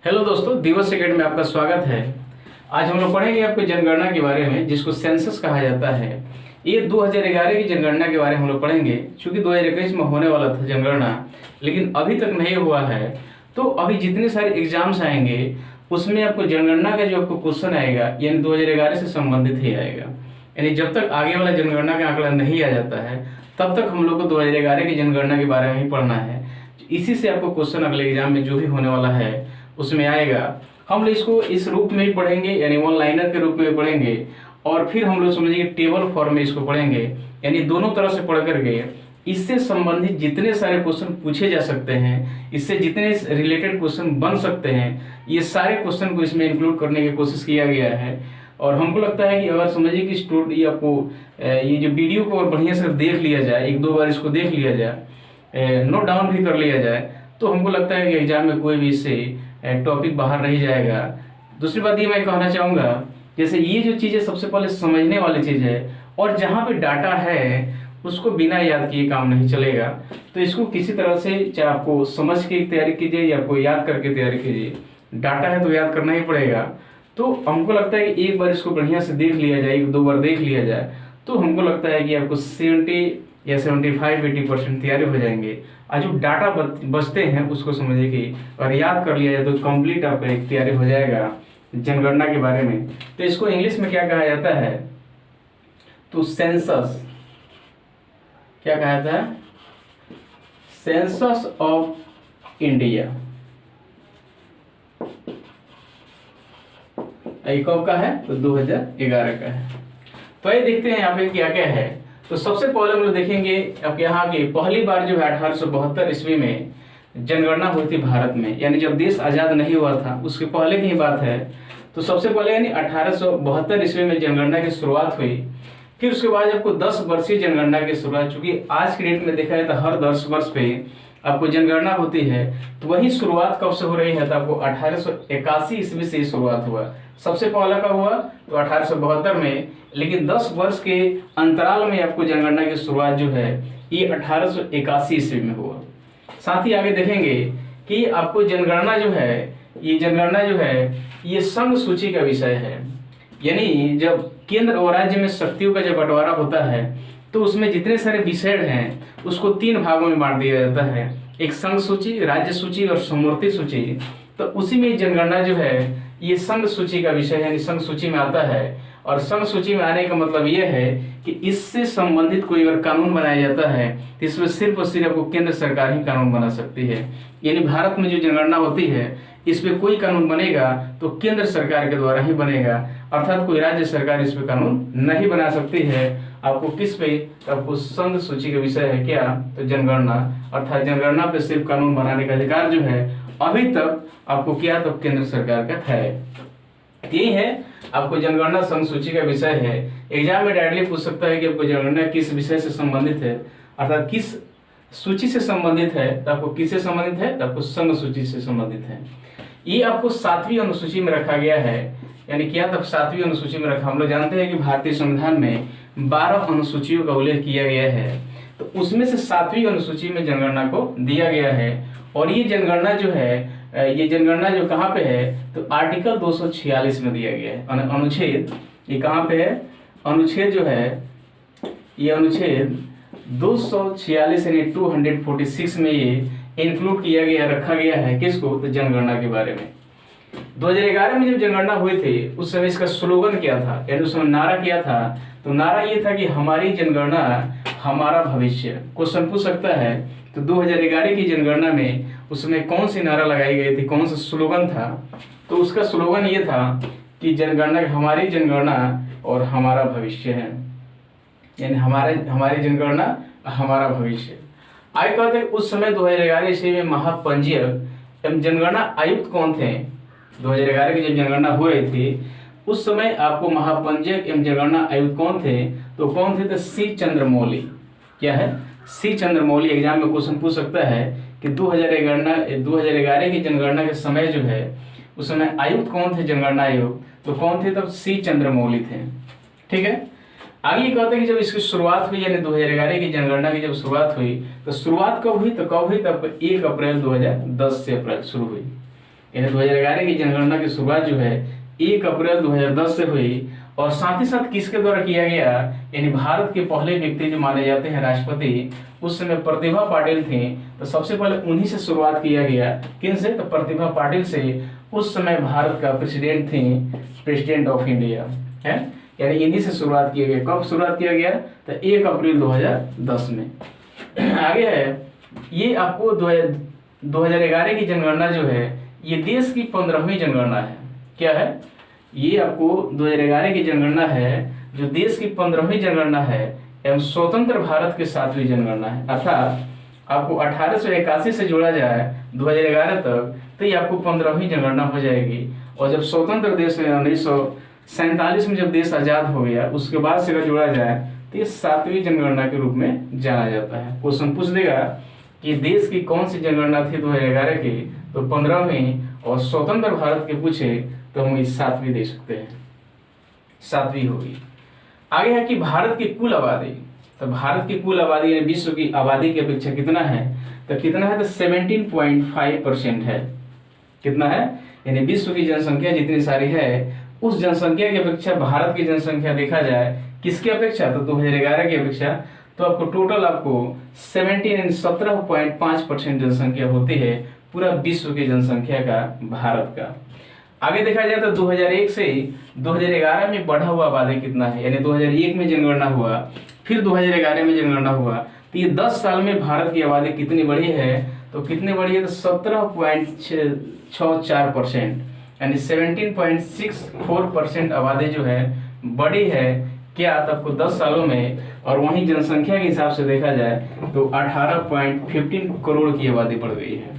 Hello दोस्तों, दिवस second में आपका स्वागत है। आज हम लोग पढ़ेंगे आपको जनगणना के बारे में, जिसको सेंसस कहा जाता है। ये 2011 की जनगणना के बारे में हम लोग पढ़ेंगे। चूंकि 2021 में होने वाला था जनगणना, लेकिन अभी तक नहीं हुआ है, तो अभी जितने सारे एग्जाम्स आएंगे उसमें आपको जनगणना का जो आपको क्वेश्चन आएगा, यानी 2011 से संबंधित ही आएगा। यानी जब तक आगे वाला जनगणना का आंकड़ा नहीं आ जाता है, तब तक हम लोग को 2011 की जनगणना के बारे में ही पढ़ना है। इसी से आपको क्वेश्चन अगले एग्जाम में जो भी होने वाला है उसमें आएगा। हम लोग इसको इस रूप में ही पढ़ेंगे, यानी वन लाइनर के रूप में पढ़ेंगे, और फिर हम लोग समझिए टेबल फॉर्म में इसको पढ़ेंगे, यानी दोनों तरह से पढ़ करके इससे संबंधित जितने सारे क्वेश्चन पूछे जा सकते हैं, इससे जितने रिलेटेड क्वेश्चन बन सकते हैं, ये सारे क्वेश्चन को इसमें इंक्लूड करने की कोशिश किया गया है। और हमको लगता है कि अगर समझिए कि स्टूडेंट आपको ये जो वीडियो को और बढ़िया से देख लिया जाए, एक दो बार इसको देख लिया जाए, नोट डाउन भी कर लिया जाए, तो हमको लगता है कि एग्जाम में कोई भी इससे टॉपिक बाहर नहीं जाएगा। दूसरी बात ये मैं कहना चाहूँगा, जैसे ये जो चीज़ है सबसे पहले समझने वाली चीज़ है, और जहाँ पे डाटा है उसको बिना याद किए काम नहीं चलेगा। तो इसको किसी तरह से, चाहे आपको समझ के तैयारी कीजिए या आपको याद करके तैयारी कीजिए, डाटा है तो याद करना ही पड़ेगा। तो हमको लगता है कि एक बार इसको बढ़िया से देख लिया जाए, एक दो बार देख लिया जाए, तो हमको लगता है कि आपको 70 या 75-80% तैयारी हो जाएंगे। आज जो डाटा बचते हैं उसको समझिए कि और याद कर लिया जाए तो कंप्लीट आपका एक तैयारी हो जाएगा जनगणना के बारे में। तो इसको इंग्लिश में क्या कहा जाता है, तो सेंसस क्या कहा जाता है, सेंसस ऑफ इंडिया। ये कब का है, तो 2011 का है। तो ये देखते हैं यहाँ पे क्या क्या है। तो सबसे पहले हम लोग देखेंगे अब यहाँ की पहली बार जो है 1872 ईस्वी में जनगणना हुई थी भारत में, यानी जब देश आजाद नहीं हुआ था उसके पहले की बात है। तो सबसे पहले यानी 1872 ईस्वी में जनगणना की शुरुआत हुई। फिर उसके बाद आपको 10 वर्षीय जनगणना की शुरुआत, चूंकि आज की डेट में देखा जाए तो हर 10 वर्ष पे आपको जनगणना होती है, तो वही शुरुआत कब से हो रही है, तो आपको 1881 ईस्वी से शुरुआत हुआ। सबसे पहला कब हुआ, तो 1872 में, लेकिन 10 वर्ष के अंतराल में आपको जनगणना की शुरुआत जो है ये 1881 ईस्वी में हुआ। साथ ही आगे देखेंगे कि आपको जनगणना जो है, ये संघ सूची का विषय है। यानी जब केंद्र और राज्य में शक्तियों का जब बंटवारा होता है, तो उसमें जितने सारे विषय हैं उसको 3 भागों में बांट दिया जाता है, एक संघ सूची, राज्य सूची और समवर्ती सूची। तो उसी में जनगणना जो है ये संघ सूची का विषय है, यानी संघ सूची में आता है। और संघ सूची में आने का मतलब ये है कि इससे संबंधित कोई अगर कानून बनाया जाता है तो इसमें सिर्फ और सिर्फ आपको केंद्र सरकार ही कानून बना सकती है। यानी भारत में जो जनगणना होती है इस पे कोई कानून बनेगा तो केंद्र सरकार के द्वारा ही बनेगा, अर्थात कोई राज्य सरकार इस पे कानून नहीं बना सकती है। आपको किस पे, आपको संघ सूची का विषय है क्या, तो जनगणना, अर्थात जनगणना पे सिर्फ कानून बनाने का अधिकार जो है अभी तक आपको क्या, तो केंद्र सरकार का है। यही है आपको जनगणना संघ सूची का विषय है। एग्जाम में डायरेक्टली पूछ सकता है कि आपको जनगणना किस विषय से संबंधित है, अर्थात किस सूची से संबंधित है, तो आपको किससे संबंधित है, तो आपको संघ सूची से संबंधित है। ये आपको 7वीं अनुसूची में रखा गया है, यानी क्या, तब 7वीं अनुसूची में रखा। हम लोग जानते हैं कि भारतीय संविधान में 12 अनुसूचियों का उल्लेख किया गया है, तो उसमें से 7वीं अनुसूची में जनगणना को दिया गया है। और ये जनगणना जो है, ये जनगणना जो कहाँ पे है, तो आर्टिकल 246 में दिया गया है। अनुच्छेद ये कहाँ पे है, अनुच्छेद जो है ये अनुच्छेद 246 यानी 246 में ये इंक्लूड किया गया, रखा गया है किसको, तो जनगणना के बारे में। 2011 में जब जनगणना हुई थी उस समय इसका स्लोगन क्या था, यानी उस समय नारा क्या था, तो नारा ये था कि हमारी जनगणना हमारा भविष्य। क्वेश्चन पूछ सकता है तो 2011 की जनगणना में उसमें कौन सी नारा लगाई गई थी, कौन सा स्लोगन था, तो उसका स्लोगन ये था कि जनगणना, हमारी जनगणना और हमारा भविष्य है, यानी हमारी जनगणना हमारा भविष्य। आगे कहते हैं उस समय 2011 ईस्वी में महापंजीयक एवं जनगणना आयुक्त कौन थे। 2011 की जब जनगणना हो रही थी उस समय आपको महापंजीयक एवं जनगणना आयुक्त कौन थे, तो कौन थे, तो सी चंद्रमौली। क्या है, सी चंद्रमौली। एग्जाम में क्वेश्चन पूछ सकता है कि 2011 की जनगणना के समय जो है उस समय आयुक्त कौन थे, जनगणना आयुक्त, तो कौन थे, तब सी चंद्रमौली थे। ठीक है, आगे ये कहते हैं कि जब इसकी शुरुआत हुई, यानी 2011 की जनगणना की जब शुरुआत हुई, तो शुरुआत कब हुई, तो कब हुई, तब 1 अप्रैल 2010 से अप्रैल शुरू हुई। यानी 2011 की जनगणना की शुरुआत जो है 1 अप्रैल 2010 से हुई। और साथ ही साथ किसके द्वारा किया गया, यानी भारत के पहले व्यक्ति जो माने जाते हैं राष्ट्रपति, उस समय प्रतिभा पाटिल थी, तो सबसे पहले उन्हीं से शुरुआत किया गया। किन से, तो प्रतिभा पाटिल से। उस समय भारत का प्रेसिडेंट थी, प्रेसिडेंट ऑफ इंडिया है, यानी इन्हीं से शुरुआत किया गया। कब शुरुआत किया गया, तो 1 अप्रैल 2010 में। आगे है, ये आपको 2011 की जनगणना जो है ये देश की 15वीं जनगणना है। क्या है, ये आपको 2011 की जनगणना है जो देश की 15वीं जनगणना है एवं स्वतंत्र भारत की 7वीं जनगणना है। अर्थात आपको 1881 से जोड़ा जाए 2011 तक तो ये आपको 15वीं जनगणना हो जाएगी। और जब स्वतंत्र देश में 1947 में जब देश आजाद हो गया उसके बाद से अगर जोड़ा जाए तो ये 7वीं जनगणना के रूप में जाना जाता है। क्वेश्चन पूछ देगा कि देश की कौन सी जनगणना थी 2011 की, तो 15वीं, और स्वतंत्र भारत के पूछे तो हम इस 7वीं दे सकते हैं, 7वीं होगी। आगे है कि भारत की कुल आबादी, तो भारत की कुल आबादी यानी विश्व की आबादी की अपेक्षा कितना है, तो कितना है, तो 17.5% है। कितना है, यानी विश्व की जनसंख्या जितनी सारी है उस जनसंख्या की अपेक्षा भारत की जनसंख्या देखा जाए किसकी अपेक्षा, तो 2011 की अपेक्षा, तो आपको टोटल आपको 17.5% जनसंख्या होती है पूरा विश्व की जनसंख्या का, भारत का। आगे देखा जाए तो 2001 से 2011 में बढ़ा हुआ आबादी कितना है, यानी 2001 में जनगणना हुआ फिर 2011 में जनगणना हुआ, तो ये 10 साल में भारत की आबादी कितनी बढ़ी है, तो कितनी बढ़ी है, तो 17.64%, यानी 17.64% आबादी जो है बढ़ी है। क्या, तो आपको 10 सालों में। और वहीं जनसंख्या के हिसाब से देखा जाए तो 18.15 करोड़ की आबादी बढ़ गई है।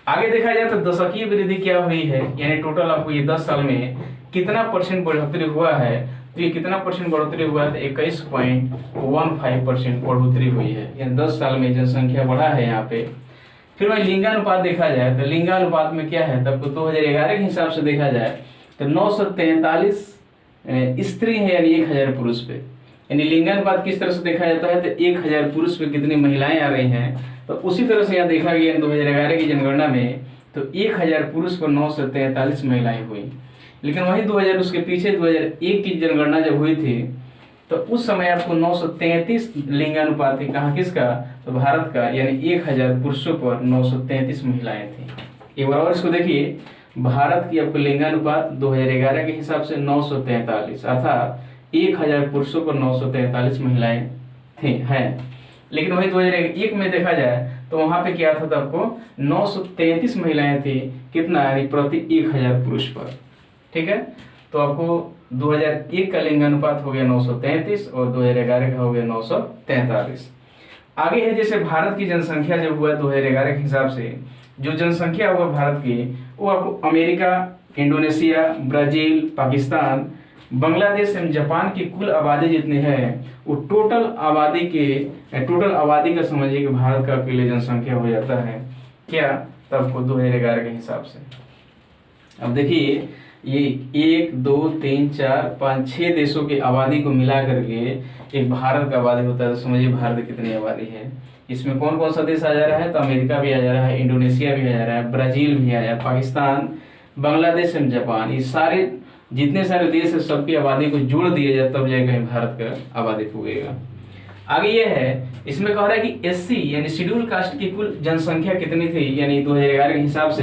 आगे देखा जाए तो दशकीय वृद्धि क्या हुई है, यानी टोटल आपको ये 10 साल में कितना परसेंट बढ़ोतरी हुआ है, तो ये कितना परसेंट बढ़ोतरी हुआ है, तो 21.15% बढ़ोतरी हुई है, यानी 10 साल में जनसंख्या बढ़ा है यहाँ पे। फिर वही लिंगानुपात देखा जाए तो लिंगानुपात में क्या है, तब 2011 के हिसाब से देखा जाए तो 943 स्त्री है यानी 1000 पुरुष पे। यानी लिंगानुपात किस तरह से देखा जाता है, तो 1000 पुरुष पे कितनी महिलाएं आ रही हैं, तो उसी तरह से यहाँ देखा गया 2011 की जनगणना में तो 1000 पुरुष पर 943 महिलाएं हुई। लेकिन वही 2000 उसके पीछे 2001 की जनगणना जब हुई थी तो उस समय आपको 933 लिंगानुपात थी। कहाँ, किसका, तो भारत का, यानी 1000 पुरुषों पर 933 महिलाएं थी। एक बार और इसको देखिए, भारत की आपको लिंगानुपात 2011 के हिसाब से 943, अर्थात 1000 पुरुषों पर 943 महिलाएं थी हैं। लेकिन वही 2001 में देखा जाए तो वहां पे क्या था, तो आपको 933 महिलाएं थी, कितना, यानी प्रति 1000 पुरुष पर। ठीक है, तो आपको 2001 का लिंगानुपात हो गया 933 और 2011 का हो गया 943। आगे है, जैसे भारत की जनसंख्या जब हुआ 2011 के हिसाब से जो जनसंख्या हुआ भारत की, वो आपको America, Indonesia, Brazil, Pakistan, Bangladesh एवं जापान की कुल आबादी जितनी है वो टोटल आबादी का समझिए कि भारत का अकेले जनसंख्या हो जाता है। क्या, तब को 2011 के हिसाब से। अब देखिए, ये 1 2 3 4 5 6 देशों की आबादी को मिला करके एक भारत का आबादी होता है। तो समझिए भारत कितनी आबादी है। इसमें कौन कौन सा देश आ जा रहा है, तो अमेरिका भी आ जा रहा है, इंडोनेशिया भी आ जा रहा है, ब्राजील भी आया, पाकिस्तान, बांग्लादेश एवं जापान, ये सारे जितने सारे देश है सबकी आबादी को जोड़ दिया जाए तब जाएगा भारत का आबादी पुगेगा। आगे ये है, इसमें कह रहा है कि एससी यानी शेड्यूल कास्ट की कुल जनसंख्या कितनी थी, यानी 2011 के हिसाब से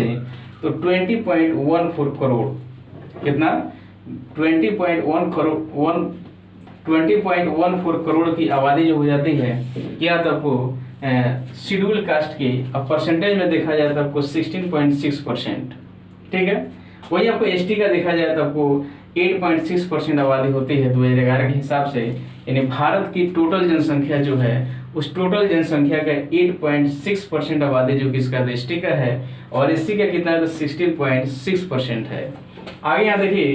तो 20.14 करोड़। कितना, 20.14 करोड़ की आबादी जो हो जाती है। क्या, तो आपको शेड्यूल कास्ट की अब परसेंटेज में देखा जाए तो आपको 16.6%। ठीक है, वही आपको एसटी का देखा जाए तो आपको 8.6% आबादी होती है 2011 के हिसाब से। यानी भारत की टोटल जनसंख्या जो है उस टोटल जनसंख्या का 8.6% आबादी जो किसका, एसटी का है, और एससी का कितना है, तो 16.6% है। आगे यहाँ देखिए,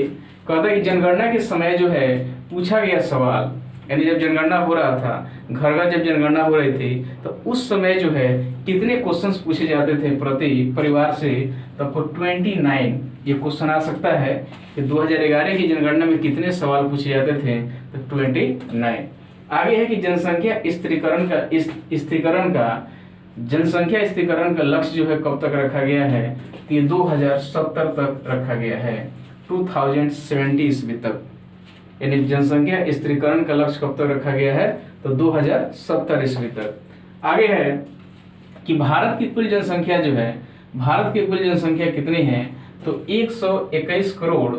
कहता है कि जनगणना के समय जो है पूछा गया सवाल, यानी जब जनगणना हो रहा था, घर घर जब जनगणना हो रही थी तो उस समय जो है कितने क्वेश्चंस पूछे जाते थे प्रति परिवार से, तो आपको 29 ये क्वेश्चन आ सकता है कि 2011 की जनगणना में कितने सवाल पूछे जाते थे, तो 29। आगे है कि जनसंख्या स्थिरीकरण का जनसंख्या स्थिरीकरण का लक्ष्य जो है कब तक रखा गया है, तो ये 2070 तक रखा गया है, 2070 ईस्वी तक। यानी जनसंख्या स्थिरीकरण का लक्ष्य कब तक रखा गया है, तो 2070 ईस्वी तक। आगे है कि भारत की कुल जनसंख्या जो है, भारत की कुल जनसंख्या कितनी है, तो 121 करोड़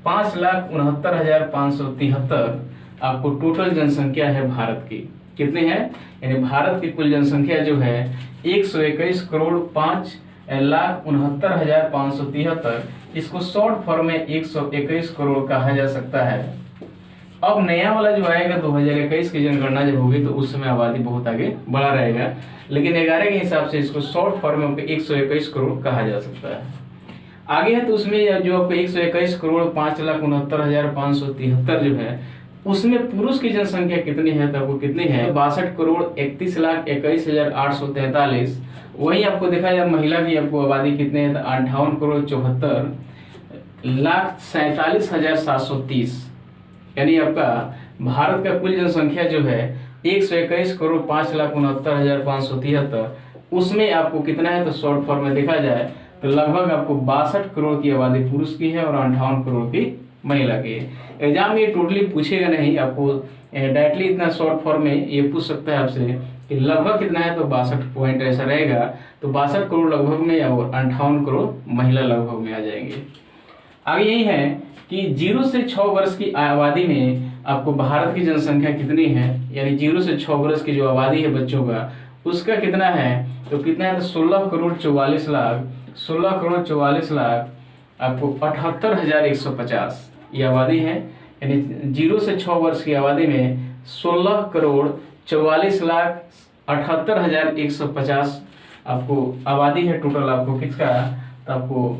5,69,573 आपको टोटल जनसंख्या है भारत की। कितनी है, यानी भारत की कुल जनसंख्या जो है 121 करोड़ 5,69,573, इसको शॉर्ट फॉर्म में 121 करोड़ कहा जा सकता है। अब नया वाला जो आएगा 2021 की जनगणना जब होगी तो उस समय आबादी बहुत आगे बढ़ा रहेगा, लेकिन 11 के हिसाब से इसको शॉर्ट फॉर्म में 121 करोड़ कहा जा सकता है। आगे है तो उसमें जो आपको 121 करोड़ 5,69,573 जो है, उसमें पुरुष की जनसंख्या कितनी है, तो आपको कितनी है, 62 करोड़ 31,21,843। वही आपको देखा जाए महिला की आपको आबादी कितने है, तो 58 करोड़ 74,47,730। यानी आपका भारत का कुल जनसंख्या जो है 121 करोड़ 5,69,573, उसमें आपको कितना है, तो शॉर्ट फॉर्म में देखा जाए तो लगभग आपको 62 करोड़ की आबादी पुरुष की है और 58 करोड़ की महिला की है। एग्जाम में ये टोटली पूछेगा नहीं, आपको डायरेक्टली इतना शॉर्ट फॉर्म में ये पूछ सकता है आपसे कि लगभग कितना है, तो 62 पॉइंट ऐसा रहेगा, तो 62 करोड़ लगभग में और 58 करोड़ महिला लगभग में आ जाएंगे। आगे यही है कि 0 से 6 वर्ष की आबादी में आपको भारत की जनसंख्या कितनी है, यानी 0 से 6 वर्ष की जो आबादी है बच्चों का, उसका कितना है, तो कितना है, तो 16 करोड़ 44 लाख आपको 78,150 ये आबादी है। यानी 0 से 6 वर्ष की आबादी में 16 करोड़ 44,78,150 आपको आबादी है टोटल आपको किसका, तो आपको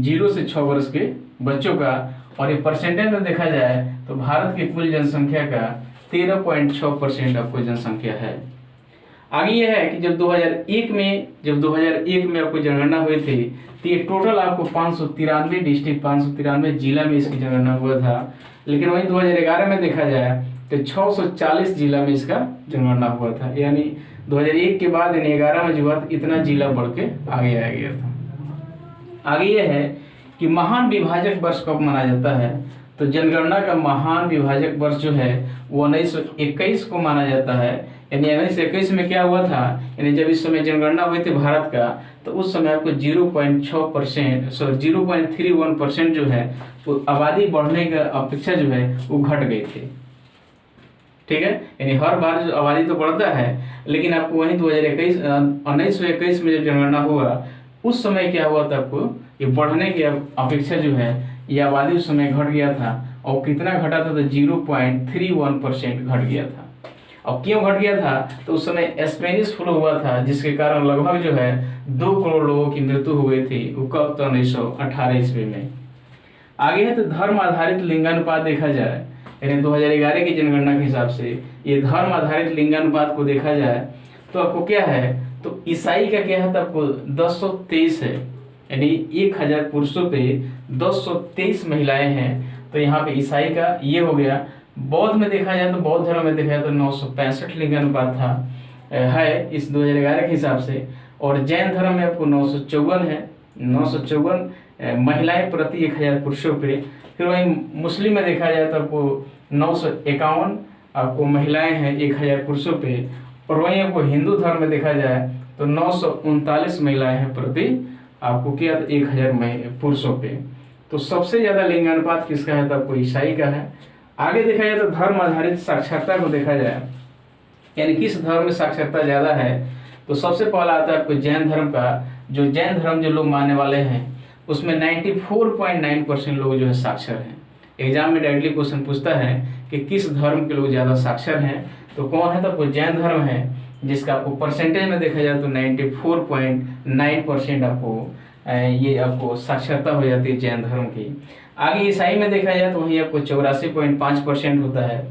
0 से 6 वर्ष के बच्चों का। और ये परसेंटेज में देखा जाए तो भारत की कुल जनसंख्या का 13.6% आपको जनसंख्या है। आगे ये है कि जब 2001 में आपको जनगणना हुई थी, तो ये टोटल आपको 593 डिस्ट्रिक्ट 593 जिला में इसकी जनगणना हुआ था, लेकिन वहीं 2011 में देखा जाए तो 640 जिला में इसका जनगणना हुआ था। यानी 2001 के बाद 11 में जो हुआ इतना जिला बढ़ के आगे आ गया था। आगे ये है कि महान विभाजक वर्ष कब मनाया जाता है, तो जनगणना का महान विभाजक वर्ष जो है वो 1921 को माना जाता है। यानी 1921 में क्या हुआ था, यानी जब इस समय जनगणना हुई थी भारत का, तो उस समय आपको 0.31% जो है वो आबादी बढ़ने का अपेक्षा जो है वो घट गई थी। ठीक है, यानी हर बार जो आबादी तो बढ़ता है, लेकिन आपको वहीं 1921 में जब जनगणना हुआ उस समय क्या हुआ था, आपको ये बढ़ने की अपेक्षा जो है ये आबादी उस समय घट गया था। और कितना घटा था, तो 0.31% घट गया था। अब क्यों घट गया था, तो उस समय स्पेनिश फ्लू हुआ था, जिसके कारण लगभग जो है 2 करोड़ लोगों की मृत्यु हो गई थी। वो कब, तो 1918 ईस्वी में। आगे है तो धर्म आधारित लिंगानुपात देखा जाए, यानी 2011 की जनगणना के हिसाब से ये धर्म आधारित लिंगानुपात को देखा जाए तो आपको क्या है, तो ईसाई का क्या है, तो आपको 1023 है, यानी 1000 पुरुषों पे 1023 महिलाएं हैं। तो यहाँ पे ईसाई का ये हो गया। बौद्ध में देखा जाए तो बौद्ध धर्म में देखा जाए तो 965 लिंगानुपात था है इस 2011 के हिसाब से। और जैन धर्म में आपको 954 है, 954 महिलाएं प्रति 1000 पुरुषों पे। फिर वहीं मुस्लिम में देखा जाए तो आपको 951 आपको महिलाएं हैं 1000 पुरुषों पे। और वहीं आपको हिंदू धर्म में देखा जाए तो 939 महिलाएं हैं प्रति आपको क्या 1000 पुरुषों पे। तो सबसे ज्यादा लिंगानुपात किसका है, तो आपको ईसाई का है। आगे देखा जाए तो धर्म आधारित साक्षरता को देखा जाए, यानी किस धर्म में साक्षरता ज्यादा है, तो सबसे पहला आता है आपको जैन धर्म का। जो जैन धर्म जो लोग मानने वाले हैं उसमें 94.9% लोग जो है साक्षर हैं। एग्जाम में डायरेक्टली क्वेश्चन पूछता है कि किस धर्म के लोग ज्यादा साक्षर हैं, तो कौन है, तो आपको जैन धर्म है, जिसका आपको परसेंटेज में देखा जाए तो 94.9% आपको ये आपको साक्षरता हो जाती है जैन धर्म की। आगे ईसाई में देखा जाए तो वही आपको 84.5% होता है।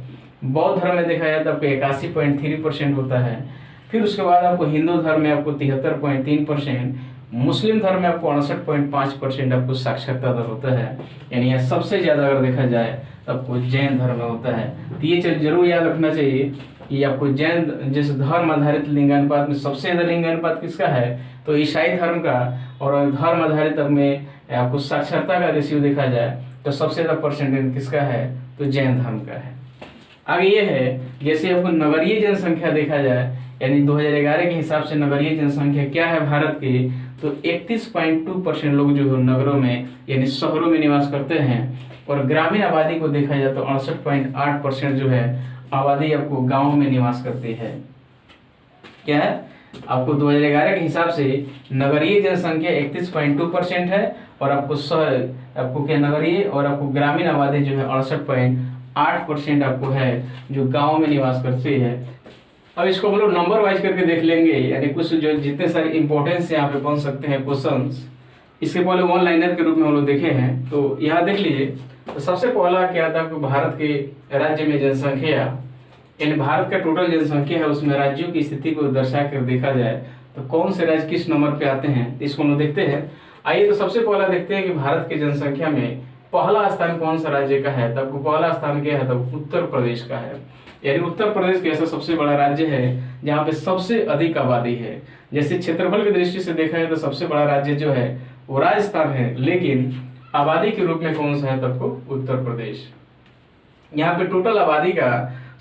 बौद्ध धर्म में देखा जाए तो आपको 81.3% होता है। फिर उसके बाद आपको हिंदू धर्म में आपको 73.3%, मुस्लिम धर्म में आपको 68.5% आपको साक्षरता दर होता है, यानी यह सबसे ज्यादा अगर देखा जाए तो आपको जैन धर्म में होता है। तो ये चीज जरूर याद रखना चाहिए कि आपको जैन जैसे धर्म आधारित लिंगानुपात में सबसे ज्यादा लिंगानुपात किसका है, तो ईसाई धर्म का, और धर्म आधारित में आपको साक्षरता का रेशियो देखा जाए तो सबसे ज्यादा परसेंटेज किसका है, तो जैन धर्म का है। आगे ये है, जैसे आपको नगरीय जनसंख्या देखा जाए, यानी 2011 के हिसाब से नगरीय जनसंख्या क्या है भारत की, तो 31.2% लोग जो है नगरों में यानी शहरों में निवास करते हैं, और ग्रामीण आबादी को देखा जाए तो 68.8% जो है आबादी आपको गाँव में निवास करती है। क्या है, आपको 2011 के हिसाब से नगरीय जनसंख्या 31.2% है, और आपको क्या नगरीय और आपको ग्रामीण आबादी जो है 68.8% आपको है जो गांव में निवास करती है। अब इसको हम लोग नंबर वाइज करके देख लेंगे, यानी कुछ जो जितने सारे इंपॉर्टेंस यहाँ पे बन सकते हैं क्वेश्चंस, इसके पहले वन लाइनर के रूप में हम लोग देखे हैं। तो यहाँ देख लीजिए, तो सबसे पहला क्या था कि भारत के राज्य में जनसंख्या, यानी भारत का टोटल जनसंख्या है उसमें राज्यों की स्थिति को दर्शा कर देखा जाए तो कौन से राज्य किस नंबर पे आते हैं, इसको हम लोग देखते हैं। आइए तो सबसे पहला देखते हैं कि भारत की जनसंख्या में पहला स्थान कौन सा राज्य का है। तब पहला स्थान क्या है, तब उत्तर प्रदेश का है। यानी उत्तर प्रदेश ऐसा सबसे बड़ा राज्य है जहाँ पे सबसे अधिक आबादी है। जैसे क्षेत्रफल की दृष्टि से देखा जाए तो सबसे बड़ा राज्य जो है वो राजस्थान है, लेकिन आबादी के रूप में कौन सा है, तब उत्तर प्रदेश। यहाँ पे टोटल आबादी का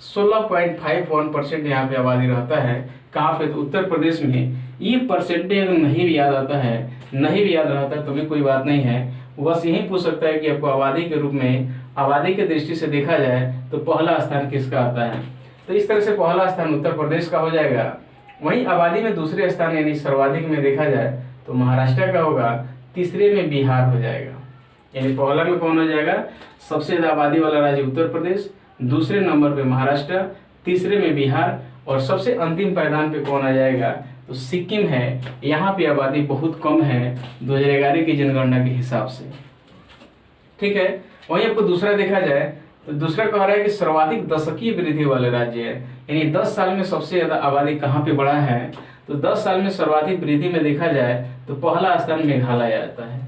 16.51% यहाँ पे आबादी रहता है। कहाँ पे, तो उत्तर प्रदेश में। ये परसेंटेज अगर नहीं भी याद आता है, नहीं भी याद रहता है तो भी कोई बात नहीं है, बस यही पूछ सकता है कि आपको आबादी के रूप में, आबादी की दृष्टि से देखा जाए तो पहला स्थान किसका आता है। तो इस तरह से पहला स्थान उत्तर प्रदेश का हो जाएगा। वहीं आबादी में दूसरे स्थान यानी सर्वाधिक में देखा जाए तो महाराष्ट्र का होगा, तीसरे में बिहार हो जाएगा। यानी पहला में कौन हो जाएगा, सबसे ज्यादा आबादी वाला राज्य उत्तर प्रदेश, दूसरे नंबर पे महाराष्ट्र, तीसरे में बिहार, और सबसे अंतिम पायदान पे कौन आ जाएगा, तो सिक्किम है। यहाँ पे आबादी बहुत कम है 2011 की जनगणना के हिसाब से। ठीक है, वहीं आपको दूसरा देखा जाए तो दूसरा कह रहा है कि सर्वाधिक दशकीय वृद्धि वाले राज्य है, यानी 10 साल में सबसे ज्यादा आबादी कहाँ पे बढ़ा है, तो 10 साल में सर्वाधिक वृद्धि में देखा जाए तो पहला स्थान मेघालय आता है।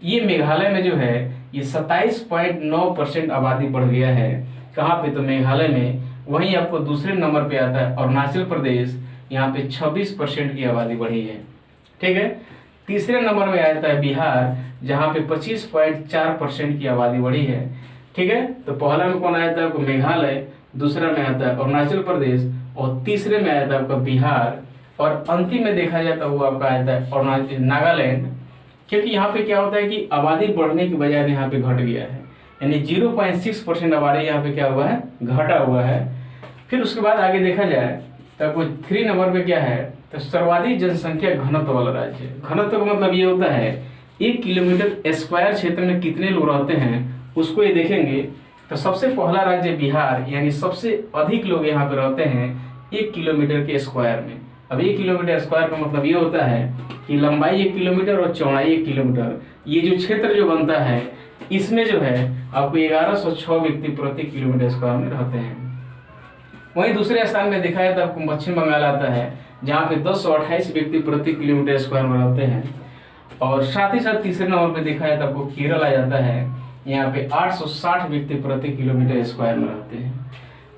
ये मेघालय में जो है ये 27.9% आबादी बढ़ गया है। कहाँ पे, तो मेघालय में। वहीं आपको दूसरे नंबर पे आता है अरुणाचल प्रदेश, यहाँ पे 26% की आबादी बढ़ी है। ठीक है, तीसरे नंबर में आता है बिहार, जहाँ पे 25.4% की आबादी बढ़ी है। ठीक है, तो पहला में कौन आता है आपको मेघालय, दूसरा में आता है अरुणाचल प्रदेश, और तीसरे में आता है आपका बिहार, और अंतिम में देखा जाए तो वो आपका आता है नागालैंड। क्योंकि यहाँ पे क्या होता है कि आबादी बढ़ने की बजाय यहाँ पे घट गया है, यानी 0.6% आबादी यहाँ पे क्या हुआ है, घटा हुआ है। फिर उसके बाद आगे देखा जाए तो आपको 3 नंबर पे क्या है, तो सर्वाधिक जनसंख्या घनत्व वाला राज्य। घनत्व का मतलब ये होता है 1 किलोमीटर स्क्वायर क्षेत्र में कितने लोग रहते हैं, उसको ये देखेंगे। तो सबसे पहला राज्य बिहार, यानी सबसे अधिक लोग यहाँ पे रहते हैं 1 किलोमीटर के स्क्वायर में। अब 1 किलोमीटर स्क्वायर का मतलब ये होता है कि लंबाई 1 किलोमीटर और चौड़ाई 1 किलोमीटर, ये जो क्षेत्र जो बनता है इसमें जो है आपको 1106 व्यक्ति प्रति किलोमीटर स्क्वायर में रहते हैं। वहीं दूसरे स्थान में देखा जाए तो आपको पश्चिम बंगाल आता है, जहाँ पे 1028 व्यक्ति प्रति किलोमीटर स्क्वायर में रहते हैं। और साथ ही साथ तीसरे नंबर पे देखा जाए तो आपको केरल आ जाता है, यहाँ पे 860 व्यक्ति प्रति किलोमीटर स्क्वायर में रहते हैं।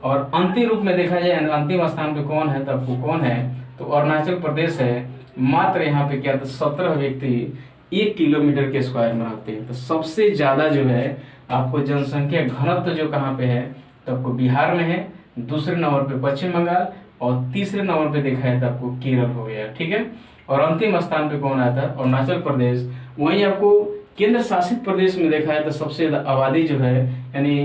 और अंतिम रूप में देखा जाए, अंतिम स्थान पे कौन है, तो आपको कौन है, तो अरुणाचल प्रदेश है। मात्र यहाँ पे क्या, तो 17 व्यक्ति 1 किलोमीटर के स्क्वायर में रहते हैं। तो सबसे ज्यादा जो है आपको जनसंख्या घनत्व जो कहाँ पे है, तो आपको बिहार में है, दूसरे नंबर पे पश्चिम बंगाल, और तीसरे नंबर पे देखा है तो आपको केरल हो गया। ठीक है, और अंतिम स्थान पे कौन आता है, अरुणाचल प्रदेश। वहीं आपको केंद्र शासित प्रदेश में देखा है तो सबसे ज्यादा आबादी जो है यानी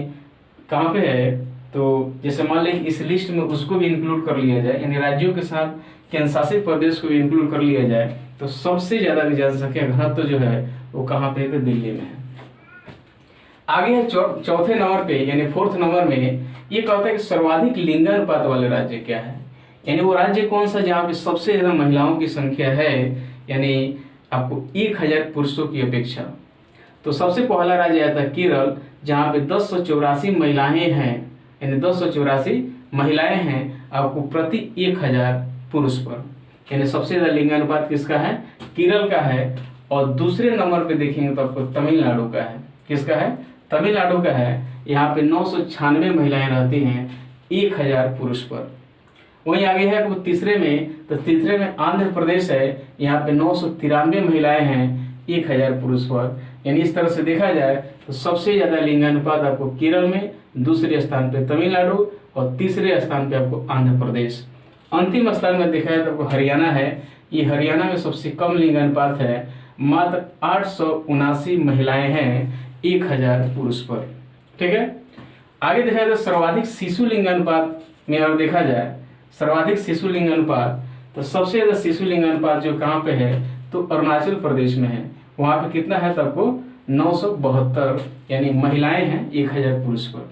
कहाँ पे है, तो जैसे मान लें इस लिस्ट में उसको भी इंक्लूड कर लिया जाए, यानी राज्यों के साथ केंद्र शासित प्रदेश को भी इंक्लूड कर लिया जाए, तो सबसे ज्यादा जनसंख्या घनत्व जो है वो कहाँ पे है, तो दिल्ली में है। आगे है चौथे नंबर पे यानी 4th नंबर में ये कहता है कि सर्वाधिक लिंगानुपात वाले राज्य क्या है, यानी वो राज्य कौन सा जहाँ पे सबसे ज्यादा महिलाओं की संख्या है, यानी आपको 1000 पुरुषों की अपेक्षा। तो सबसे पहला राज्य आता है केरल, जहाँ पे 1084 महिलाएं हैं, यानी 1084 महिलाएं हैं आपको प्रति 1000 पुरुष पर। यानी सबसे ज्यादा लिंगानुपात किसका है? केरल का है। और दूसरे नंबर पे देखेंगे तो आपको तमिलनाडु का है। किसका है? तमिलनाडु का है। यहाँ पे 996 महिलाएं रहती हैं 1000 पुरुष पर। वहीं आगे है वो तीसरे में, तो तीसरे में आंध्र प्रदेश है, यहाँ पे 993 महिलाएं हैं 1000 पुरुष पर। यानी इस तरह से देखा जाए तो सबसे ज्यादा लिंगानुपात आपको केरल में, दूसरे स्थान पे तमिलनाडु और तीसरे स्थान पे आपको आंध्र प्रदेश। अंतिम स्थान में देखा जाए तो आपको हरियाणा है। ये हरियाणा में सबसे कम लिंगानुपात है, मात्र 879 महिलाएं हैं 1000 पुरुष पर। ठीक है, आगे देखा जाए तो सर्वाधिक शिशु लिंगानुपात में अगर देखा जाए, सर्वाधिक शिशु लिंगानुपात, तो सबसे ज्यादा शिशु लिंगानुपात जो कहाँ पे है? तो अरुणाचल प्रदेश में है। वहां पे कितना है? तो आपको 972 यानी महिलाएं हैं 1000 पुरुष पर।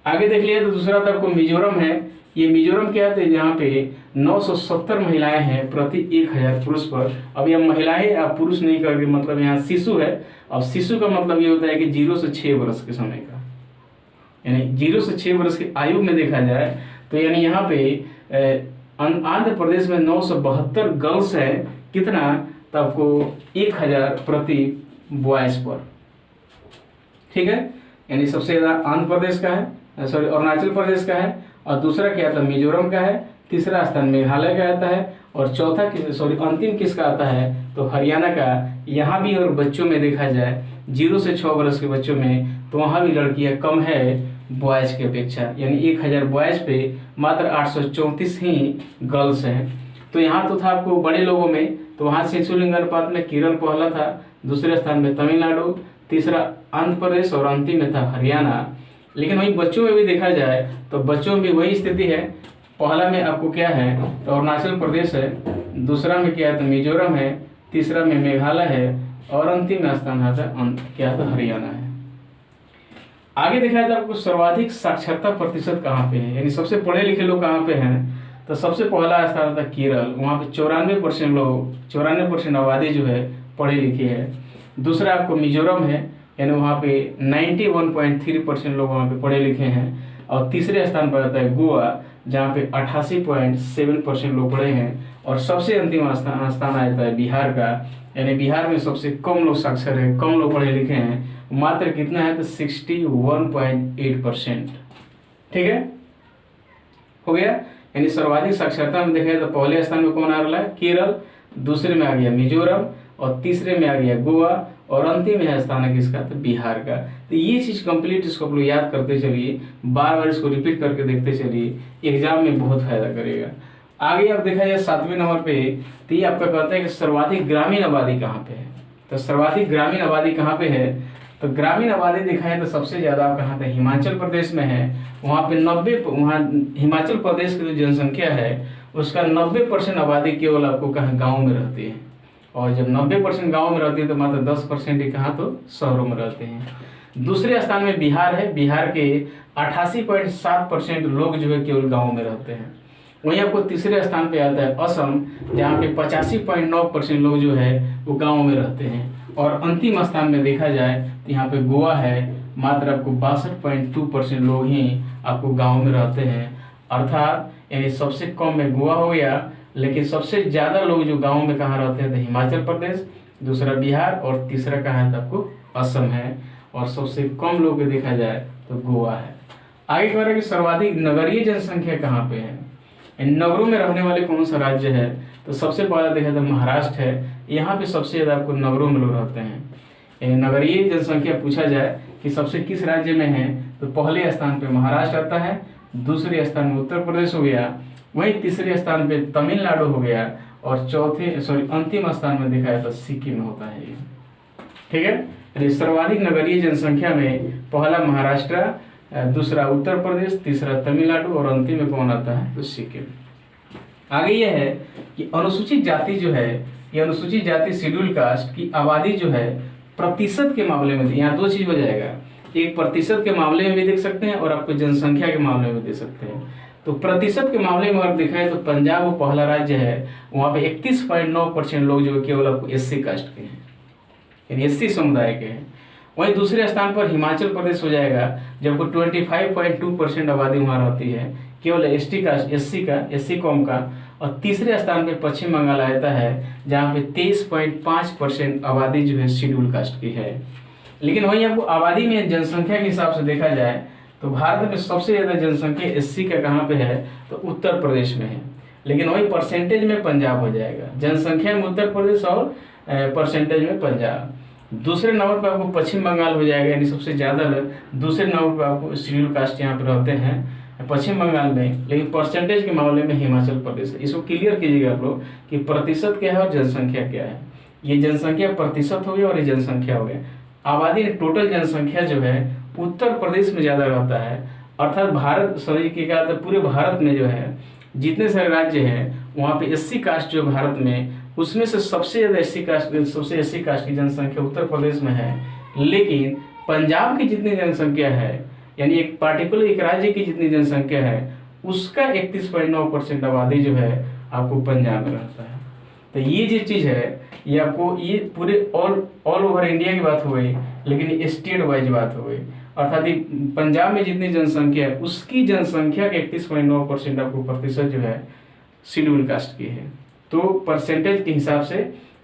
आगे देख लिया तो दूसरा तो आपको मिजोरम है। ये मिजोरम क्या है? यहाँ पे 970 महिलाएं हैं प्रति 1000 पुरुष पर। अब यह महिलाएं आप पुरुष नहीं करके, मतलब यहाँ शिशु है। अब शिशु का मतलब ये होता है कि 0 से 6 वर्ष के समय का, यानी 0 से 6 वर्ष की आयु में देखा जाए तो यानी यहाँ पे आंध्र प्रदेश में 972 गर्ल्स है। कितना? तो आपको 1000 प्रति बॉयज पर। ठीक है, यानी सबसे ज्यादा आंध्र प्रदेश का है, सॉरी अरुणाचल प्रदेश का है, और दूसरा क्या आता है? मिजोरम का है, तीसरा स्थान मेघालय का आता है, और चौथा अंतिम किसका आता है? तो हरियाणा का। यहाँ भी और बच्चों में देखा जाए 0 से 6 वर्ष के बच्चों में, तो वहाँ भी लड़कियाँ कम है बॉयज की अपेक्षा, यानी 1000 बॉयज पे मात्र 834 ही गर्ल्स हैं। तो यहाँ तो था आपको बड़े लोगों में, तो वहाँ शिशु लिंगानुपात में केरल पहला था, दूसरे स्थान में तमिलनाडु, तीसरा आंध्र प्रदेश और अंतिम में था हरियाणा। लेकिन वहीं बच्चों में भी देखा जाए तो बच्चों में भी वही स्थिति है। पहला में आपको क्या है? तो अरुणाचल प्रदेश है, दूसरा में क्या है? तो मिजोरम है, तीसरा में मेघालय है, और अंतिम स्थान आता क्या है? तो हरियाणा है। आगे देखा जाए तो आपको सर्वाधिक साक्षरता प्रतिशत कहाँ पे है, यानी सबसे पढ़े लिखे लोग कहाँ पे हैं? तो सबसे पहला स्थान था केरल। वहाँ पे 94% लोग, 94% आबादी जो है पढ़े लिखे है। दूसरा आपको मिजोरम है, यानी वहाँ पे 91.3% लोग वहाँ पे पढ़े लिखे हैं। और तीसरे स्थान पर आता है गोवा, जहाँ पे 88.7% लोग पढ़े हैं। और सबसे अंतिम स्थान आता है बिहार का, यानी बिहार में सबसे कम लोग साक्षर है, कम लोग पढ़े लिखे हैं, मात्र कितना है? तो 61.8%। ठीक है, हो गया। यानी सर्वाधिक साक्षरता में देखा जाए तो पहले स्थान में कौन आ रहा है? केरल, दूसरे में आ गया मिजोरम, और तीसरे में आ गया गोवा, और अंतिम में स्थान है किसका? तो बिहार का। तो ये चीज कंप्लीट इसको आप लोग याद करते चलिए, बार बार इसको रिपीट करके देखते चलिए, एग्जाम में बहुत फायदा करेगा। आगे आप देखा जाए 7वें नंबर पे, तो ये आपका कहता है कि सर्वाधिक ग्रामीण आबादी कहाँ पे है? तो सर्वाधिक ग्रामीण आबादी कहाँ पे है? तो ग्रामीण आबादी देखा है तो सबसे ज्यादा कहाँ पे? हिमाचल प्रदेश में है। वहाँ पे 90, वहाँ हिमाचल प्रदेश की जो जनसंख्या है उसका 90% आबादी केवल आपको कहाँ? गाँव में रहती है। और जब 90% गाँव में रहती है तो मात्र 10% ही कहाँ? तो शहरों में रहते हैं। दूसरे स्थान में बिहार है। बिहार के 88.7% लोग जो है केवल गाँव में रहते हैं। वहीं आपको तीसरे स्थान पे आता है असम, जहाँ पे 85.9% लोग जो है वो गाँव में रहते हैं। और अंतिम स्थान में देखा जाए तो यहाँ पे गोवा है, मात्र आपको 62.2% लोग ही आपको गांव में रहते हैं। अर्थात यानी सबसे कम में गोवा हो गया, लेकिन सबसे ज्यादा लोग जो गांव में कहाँ रहते हैं? तो हिमाचल प्रदेश, दूसरा बिहार, और तीसरा कहाँ है? तो आपको असम है। और सबसे कम लोग देखा जाए तो गोवा है। आगे कह रहा है कि सर्वाधिक नगरीय जनसंख्या कहाँ पे है? नगरों में रहने वाले कौन सा राज्य है? तो सबसे पहला देखा तो महाराष्ट्र है। यहाँ पे सबसे ज्यादा आपको नगरों में लोग रहते हैं। नगरीय जनसंख्या पूछा जाए कि सबसे किस राज्य में है, तो पहले स्थान पे महाराष्ट्र आता है, दूसरे स्थान में उत्तर प्रदेश हो गया, वहीं तीसरे स्थान पे तमिलनाडु हो गया, और अंतिम स्थान में देखा जाए तो सिक्किम होता है। ठीक है, सर्वाधिक नगरीय जनसंख्या में पहला महाराष्ट्र, दूसरा उत्तर प्रदेश, तीसरा तमिलनाडु, और अंतिम में कौन आता है? तो सिक्किम। आगे यह है कि अनुसूचित जाति जो है, ये अनुसूचित जाति शेड्यूल कास्ट की आबादी जो है प्रतिशत के मामले में, यहाँ दो चीज हो जाएगा, एक प्रतिशत के मामले में भी देख सकते हैं और आपको जनसंख्या के मामले में देख सकते हैं। तो प्रतिशत के मामले में अगर देखा है तो पंजाब वो पहला राज्य है, वहाँ पे 31.9% लोग जो केवल आपको एससी कास्ट के हैं, यानी एससी समुदाय के हैं। वहीं दूसरे स्थान पर हिमाचल प्रदेश हो जाएगा, जबकि 25.2% आबादी वहाँ रहती है केवल एसटी का, एससी कॉम का, और तीसरे स्थान पे पश्चिम बंगाल आता है, जहाँ पे 23.5% आबादी जो है शेड्यूल कास्ट की है। लेकिन वहीं आपको आबादी में जनसंख्या के हिसाब से देखा जाए तो भारत में सबसे ज़्यादा जनसंख्या एससी का कहाँ पे है, तो उत्तर प्रदेश में है। लेकिन वही परसेंटेज में पंजाब हो जाएगा, जनसंख्या में उत्तर प्रदेश और परसेंटेज में पंजाब। दूसरे नंबर पर आपको पश्चिम बंगाल हो जाएगा, यानी सबसे ज़्यादा दूसरे नंबर पर आपको शेड्यूल कास्ट यहाँ पर रहते हैं पश्चिम बंगाल में। लेकिन परसेंटेज के मामले में हिमाचल प्रदेश है। इसको क्लियर कीजिएगा आप लोग कि प्रतिशत क्या है और जनसंख्या क्या है। ये जनसंख्या प्रतिशत हो गया और ये जनसंख्या हो गया। आबादी टोटल जनसंख्या जो है उत्तर प्रदेश में ज़्यादा रहता है, अर्थात भारत सॉरी के क्या पूरे भारत में जो है जितने सारे राज्य हैं वहाँ पे एससी कास्ट जो भारत में, उसमें से सबसे ज़्यादा एससी कास्ट की जनसंख्या उत्तर प्रदेश में है। लेकिन पंजाब की जितनी जनसंख्या है, यानी एक पार्टिकुलर एक राज्य की जितनी जनसंख्या है, उसका 31.9% आबादी जो है आपको पंजाब में रहता है। तो ये जो चीज़ है ये आपको ये पूरे ऑल ओवर इंडिया की बात हो गई, लेकिन स्टेट वाइज बात हो गई। अर्थात पंजाब में जितनी जनसंख्या है उसकी जनसंख्या के 31.9% आपको प्रतिशत जो है शेड्यूल कास्ट की है। तो परसेंटेज के हिसाब से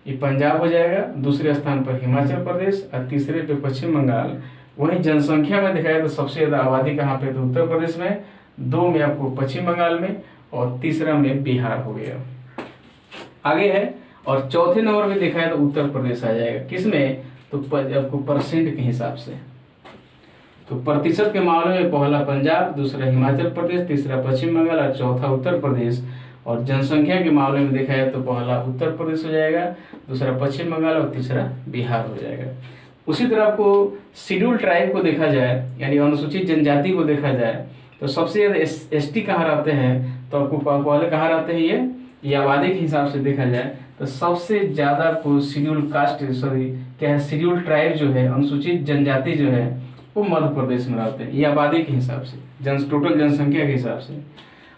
ये पंजाब हो जाएगा, दूसरे स्थान पर हिमाचल प्रदेश और तीसरे पे पश्चिम बंगाल। वहीं जनसंख्या में देखा जाए तो सबसे ज़्यादा आबादी कहाँ पे, तो उत्तर प्रदेश में, 2 में आपको पश्चिम बंगाल में और तीसरा में बिहार हो गया। आगे है और चौथे नंबर पे देखा है तो उत्तर प्रदेश आ जाएगा। किसमें, तो आपको परसेंट के हिसाब से। तो प्रतिशत के मामले में पहला पंजाब, दूसरा हिमाचल प्रदेश, तीसरा पश्चिम बंगाल और चौथा उत्तर प्रदेश। और जनसंख्या के मामले में देखा जाए तो पहला उत्तर प्रदेश हो जाएगा, दूसरा पश्चिम बंगाल और तीसरा बिहार हो जाएगा। उसी तरह आपको शेड्यूल ट्राइब को देखा जाए, यानी अनुसूचित जनजाति को देखा जाए तो सबसे ज़्यादा एसटी कहाँ रहते हैं, तो आपको पहले कहाँ रहते हैं, ये आबादी के हिसाब से देखा जाए तो सबसे ज़्यादा आपको शेड्यूल कास्ट क्या है, शेड्यूल ट्राइब जो है, अनुसूचित जनजाति जो है वो मध्य प्रदेश में रहते हैं, ये आबादी के हिसाब से, टोटल जनसंख्या के हिसाब से।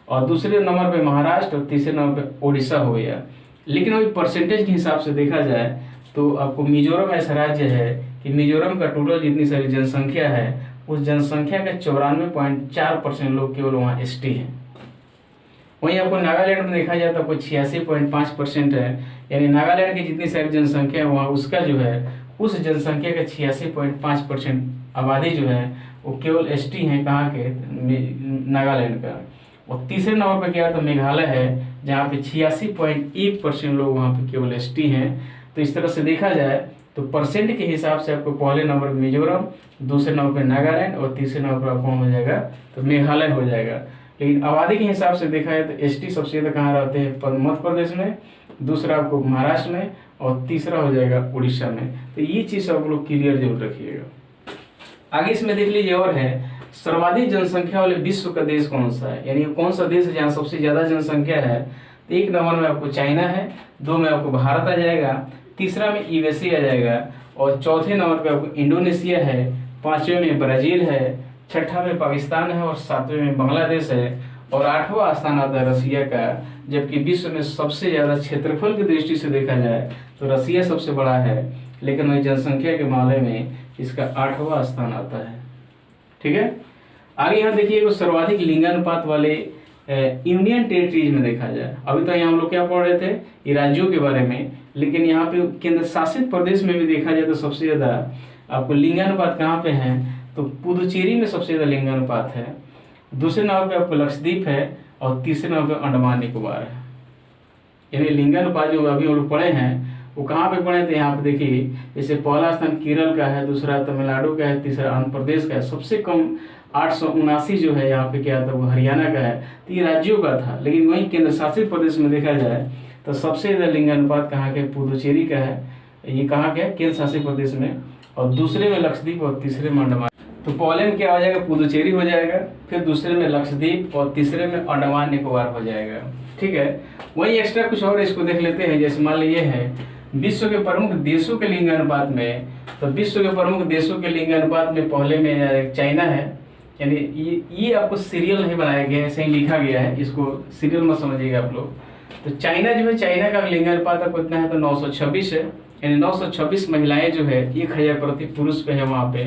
और दूसरे नंबर पे महाराष्ट्र और तीसरे नंबर पे उड़ीसा हो गया। लेकिन वही परसेंटेज के हिसाब से देखा जाए तो आपको मिजोरम ऐसा राज्य है कि मिजोरम का टोटल जितनी सारी जनसंख्या है उस जनसंख्या का 94.4% लोग केवल वहाँ एसटी हैं। वहीं आपको नागालैंड में देखा जाए तो आपको 86.5% है, यानी नागालैंड की जितनी सारी जनसंख्या है वहाँ उसका जो है उस जनसंख्या का 86.5% आबादी जो है वो केवल एसटी हैं, कहाँ के, नागालैंड का। और तीसरे नंबर पर क्या, तो मेघालय है, जहाँ पे 86.1% लोग वहाँ पे केवल एसटी हैं। तो इस तरह से देखा जाए तो परसेंट के हिसाब से आपको पहले नंबर पर मिजोरम, दूसरे नंबर पर नागालैंड और तीसरे नंबर पर कौन हो जाएगा, तो मेघालय हो जाएगा। लेकिन आबादी के हिसाब से देखा जाए तो एसटी सबसे ज़्यादा कहाँ रहते हैं, मध्य प्रदेश में, दूसरा आपको महाराष्ट्र में और तीसरा हो जाएगा उड़ीसा में। तो ये चीज़ आप लोग क्लियर जरूर रखिएगा। आगे इसमें देख लीजिए और है सर्वाधिक जनसंख्या वाले विश्व का देश कौन सा है, यानी कौन सा देश है जहाँ सबसे ज़्यादा जनसंख्या है। तो 1 नंबर में आपको चाइना है, 2 में आपको भारत आ जाएगा, तीसरा में यूएसए आ जाएगा और चौथे नंबर पे आपको इंडोनेशिया है, 5वें में ब्राज़ील है, 6ठा में पाकिस्तान है और 7वें में बांग्लादेश है और 8वां स्थान आता है रसिया का। जबकि विश्व में सबसे ज़्यादा क्षेत्रफल की दृष्टि से देखा जाए तो रसिया सबसे बड़ा है, लेकिन वही जनसंख्या के मामले में इसका 8वां स्थान आता है। ठीक है, आगे यहाँ देखिए सर्वाधिक लिंगानुपात वाले यूनियन टेरिटरीज में देखा जाए। अभी तो यहाँ हम लोग क्या पढ़ रहे थे, ये राज्यों के बारे में, लेकिन यहाँ पे केंद्र शासित प्रदेश में भी देखा जाए तो सबसे ज़्यादा आपको लिंगानुपात कहाँ पे है, तो पुदुचेरी में सबसे ज़्यादा लिंगानुपात है, दूसरे नंबर पे आपको लक्षद्वीप है और तीसरे नंबर पे अंडमान निकोबार है। यानी लिंगानुपात जो अभी हम लोग पढ़े हैं वो कहाँ पे पढ़े थे, यहाँ पे देखिए जैसे पहला स्थान केरल का है, दूसरा तमिलनाडु का है, तीसरा आंध्र प्रदेश का है, सबसे कम 879 जो है यहाँ पे क्या था वो हरियाणा का है। तो ये राज्यों का था, लेकिन वहीं केंद्र शासित प्रदेश में देखा जाए तो सबसे ज़्यादा लिंगानुपात कहाँ के, पुदुचेरी का है। ये कहाँ के, केंद्र शासित प्रदेश में, और दूसरे में लक्षद्वीप और तीसरे में अंडमान। तो पहले में क्या हो जाएगा, पुदुचेरी हो जाएगा, फिर दूसरे में लक्षद्वीप और तीसरे में अंडमान निकोबार हो जाएगा। ठीक है, वही एक्स्ट्रा कुछ और इसको देख लेते हैं। जैसे मान लीजिए है विश्व के प्रमुख देशों के लिंगानुपात में, तो विश्व के प्रमुख देशों के लिंगानुपात में पहले में चाइना है, यानी ये आपको सीरियल नहीं बनाया गया है, ऐसे ही लिखा गया है, इसको सीरियल मत समझिएगा आप लोग। तो चाइना जो है, चाइना का लिंगानुपात आपको इतना है तो 926 है, यानी 926 महिलाएं जो है 1000 प्रति पुरुष पे है वहाँ पे।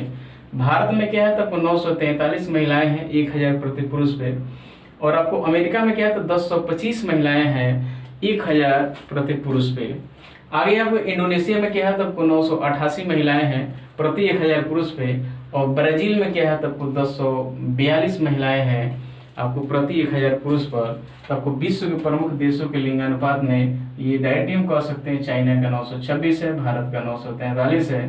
भारत में क्या है तो आपको 943 महिलाएं हैं 1000 प्रति पुरुष पे। और आपको अमेरिका में क्या है तो 1025 महिलाएं हैं 1000 प्रति पुरुष पे। आगे आपको इंडोनेशिया में क्या है तो आपको 988 महिलाएं हैं प्रति 1000 पुरुष पे। और ब्राजील में क्या है तो आपको 1042 महिलाएं हैं आपको प्रति 1000 पुरुष पर। तो आपको विश्व के प्रमुख देशों के लिंगानुपात में ये डायरेक्टली हम कह सकते हैं चाइना का 926 है, भारत का 943 है,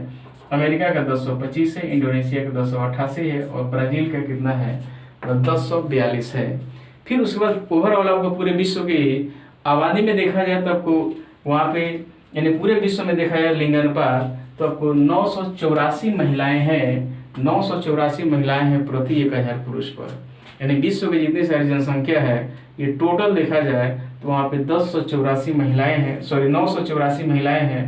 अमेरिका का 1025 है, इंडोनेशिया का 1088 है और ब्राजील का कितना है 1042 है। फिर उसके बाद ओवरऑल आपको पूरे विश्व की आबादी में देखा जाए तो आपको वहाँ पे यानी पूरे विश्व में देखा जाए लिंगानुपात तो आपको 984 महिलाएं हैं, 984 महिलाएं हैं प्रति 1000 पुरुष पर। यानी विश्व की जितनी सारी जनसंख्या है ये टोटल देखा जाए तो वहाँ पे 1084 महिलाएं हैं, 984 महिलाएं हैं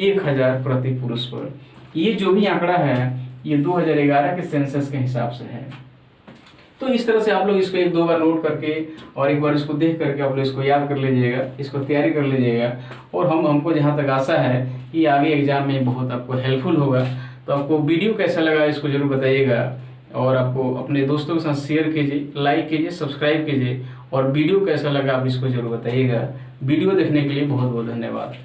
1000 प्रति पुरुष पर। ये जो भी आंकड़ा है ये 2011 के सेंसस के हिसाब से है। तो इस तरह से आप लोग इसको 1-2 बार नोट करके और एक बार इसको देख करके आप लोग इसको याद कर लीजिएगा, इसको तैयारी कर लीजिएगा। और हमको जहाँ तक आशा है कि आगे एग्जाम में बहुत आपको हेल्पफुल होगा। तो आपको वीडियो कैसा लगा इसको जरूर बताइएगा और आपको अपने दोस्तों के साथ शेयर कीजिए, लाइक कीजिए, सब्सक्राइब कीजिए और वीडियो कैसा लगा आप इसको जरूर बताइएगा। वीडियो देखने के लिए बहुत बहुत धन्यवाद।